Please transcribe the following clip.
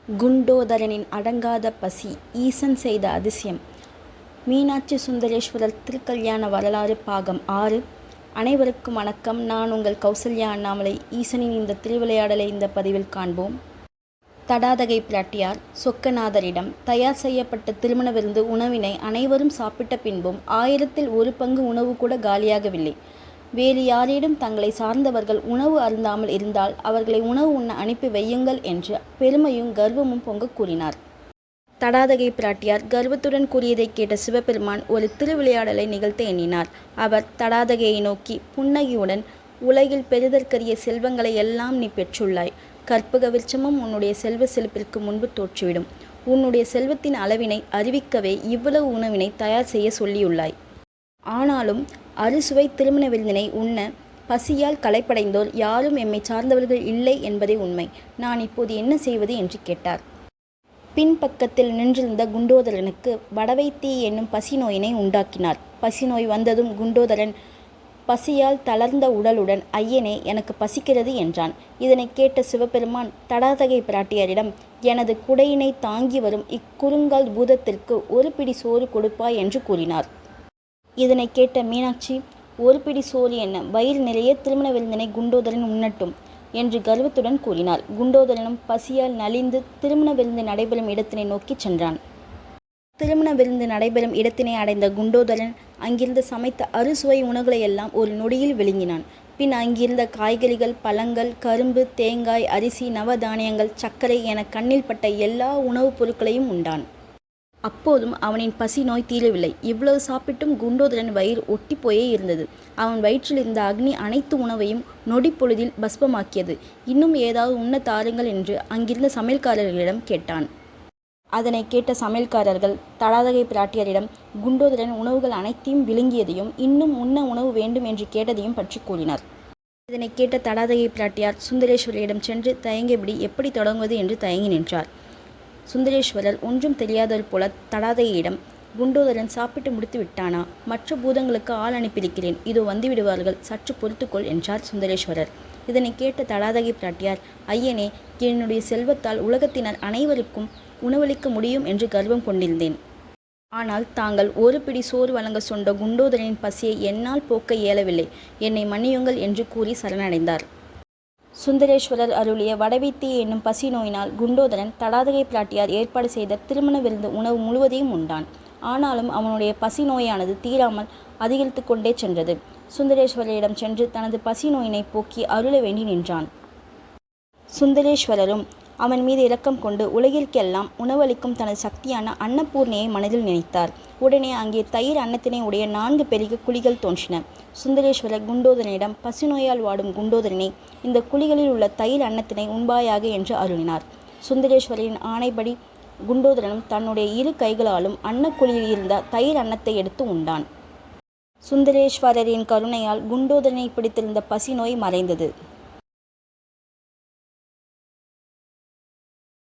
குண்டோதரனின் அடங்காத பசி, ஈசன் செய்த அதிசயம். மீனாட்சி சுந்தரேஸ்வரர் திருக்கல்யாண வரலாறு பாகம் 6. அனைவருக்கும் வணக்கம். நான் உங்கள் கௌசல்யா அண்ணாமலை. ஈசனின் இந்த திருவிளையாடலை இந்த பதிவில் காண்போம். தடாதகை பிராட்டியார் சொக்கநாதரிடம் தயார் செய்யப்பட்ட திருமண விருந்து உணவினை அனைவரும் சாப்பிட்ட பின்பும் 1000ல் 1 பங்கு உணவு கூட காலியாகவில்லை. வேறு யாரேனும் தங்களை சார்ந்தவர்கள் உணவு அருந்தாமல் இருந்தால் அவர்களை உணவு உண்ண அனுப்பி வையுங்கள் என்று பெருமையும் கர்வமும் பொங்க கூறினார். தடாதகை பிராட்டியார் கர்வத்துடன் கூறியதை கேட்ட சிவபெருமான் ஒரு திருவிளையாடலை நிகழ்த்த எண்ணினார். அவர் தடாதகையை நோக்கி புன்னகையுடன், உலகில் பெறுதற்கரிய செல்வங்களை எல்லாம் நீ பெற்றுள்ளாய். கற்பக விருட்சமும் உன்னுடைய செல்வ செழிப்பிற்கு முன்பு தோற்றுவிடும். உன்னுடைய செல்வத்தின் அளவினை அறிவிக்கவே இவ்வளவு உணவினை தயார் செய்ய சொல்லியுள்ளாய். ஆனாலும் அறுசுவை திருமண விருந்தினை உண்ண பசியால் களைப்படைந்தோர் யாரும் எம்மை சார்ந்தவர்கள் இல்லை என்பதே உண்மை. நான் இப்போது என்ன செய்வது என்று கேட்டார். பின்பக்கத்தில் நின்றிருந்த குண்டோதரனுக்கு வடவைத்தீ என்னும் பசி நோயினை உண்டாக்கினார். பசி நோய் வந்ததும் குண்டோதரன் பசியால் தளர்ந்த உடலுடன், ஐயனே, எனக்கு பசிக்கிறது என்றான். இதனை கேட்ட சிவபெருமான் தடாதகை பிராட்டியாரிடம், எனது குடையினை தாங்கி வரும் இக்குறுங்கால் பூதத்திற்கு 1 பிடி சோறு கொடுப்பாய் என்று கூறினார். இதனை கேட்ட மீனாட்சி, 1 பிடி சோறு என்ன, வயிறு நிறைய திருமண விருந்தினை குண்டோதரன் உண்ணட்டும் என்று கர்வத்துடன் கூறினார். குண்டோதரனும் பசியால் நலிந்து திருமண விருந்து நடைபெறும் இடத்தினை நோக்கி சென்றான். திருமண விருந்து நடைபெறும் இடத்தினை அடைந்த குண்டோதரன் அங்கிருந்து சமைத்த அறுசுவை உணவுகளை எல்லாம் ஒரு நொடியில் விழுங்கினான். பின் அங்கிருந்த காய்கறிகள், பழங்கள், கரும்பு, தேங்காய், அரிசி, நவதானியங்கள், சர்க்கரை என கண்ணில் பட்ட எல்லா உணவுப் பொருட்களையும் உண்டான். அப்போதும் அவனின் பசி நோய் தீரவில்லை. இவ்வளவு சாப்பிட்டும் குண்டோதரன் வயிறு ஒட்டி போயே இருந்தது. அவன் வயிற்றில் இருந்த அக்னி அனைத்து உணவையும் நொடி பொழுதில் பஸ்பமாக்கியது. இன்னும் ஏதாவது உண்ண தாருங்கள் என்று அங்கிருந்த சமையல்காரர்களிடம் கேட்டான். அதனை கேட்ட சமையல்காரர்கள் தடாதகை பிராட்டியாரிடம் குண்டோதரன் உணவுகள் அனைத்தையும் விழுங்கியதையும் இன்னும் உண்ண உணவு வேண்டும் என்று கேட்டதையும் பற்றி கூறினார். இதனை கேட்ட தடாதகை பிராட்டியார் சுந்தரேஸ்வரியிடம் சென்று தயங்கியபடி எப்படி தொடங்குவது என்று தயங்கி நின்றார். சுந்தரேஸ்வரர் ஒன்றும் தெரியாதவர் போல தடாதகையிடம், குண்டோதரன் சாப்பிட்டு முடித்து விட்டானா? மற்ற பூதங்களுக்கு ஆள் அனுப்பியிருக்கிறேன், இதோ வந்துவிடுவார்கள், சற்று பொறுத்துக்கொள் என்றார் சுந்தரேஸ்வரர். இதனை கேட்ட தடாதகை பிராட்டியார், ஐயனே, என்னுடைய செல்வத்தால் உலகத்தினர் அனைவருக்கும் உணவளிக்க முடியும் என்று கர்வம் கொண்டிருந்தேன். ஆனால் தாங்கள் 1 பிடி சோறு வழங்க சொன்ன குண்டோதரனின் பசியை என்னால் போக்க இயலவில்லை. என்னை மன்னியுங்கள் என்று கூறி சரணடைந்தார். சுந்தரேஸ்வரர் அருளிய வடவைத்தீ என்னும் பசி நோயினால் குண்டோதரன் தடாதகை பிராட்டியார் ஏற்பாடு செய்த திருமண விருந்து உணவு முழுவதையும் உண்டான். ஆனாலும் அவனுடைய பசி நோயானது தீராமல் அதிகரித்து கொண்டே சென்றது. சுந்தரேஸ்வரரிடம் சென்று தனது பசி நோயினை போக்கி அருள வேண்டி நின்றான். சுந்தரேஸ்வரரும் அவன் மீது இரக்கம் கொண்டு உலகிற்கெல்லாம் உணவளிக்கும் தனது சக்தியான அன்னபூர்ணியை மனதில் நினைத்தார். உடனே அங்கே தயிர் அன்னத்தினை உடைய 4 பெரிய குழிகள் தோன்றின. சுந்தரேஸ்வரர் குண்டோதரனிடம், பசிநோயால் வாடும் குண்டோதரனே, இந்த குழிகளில் உள்ள தயிர் அன்னத்தினை உண்பாயாக என்று அருளினார். சுந்தரேஸ்வரரின் ஆணைப்படி குண்டோதரனும் தன்னுடைய 2 கைகளாலும் அன்னக்குழியில் இருந்த தயிர் அன்னத்தை எடுத்து உண்டான். சுந்தரேஸ்வரரின் கருணையால் குண்டோதரனை பிடித்திருந்த பசி நோய் மறைந்தது.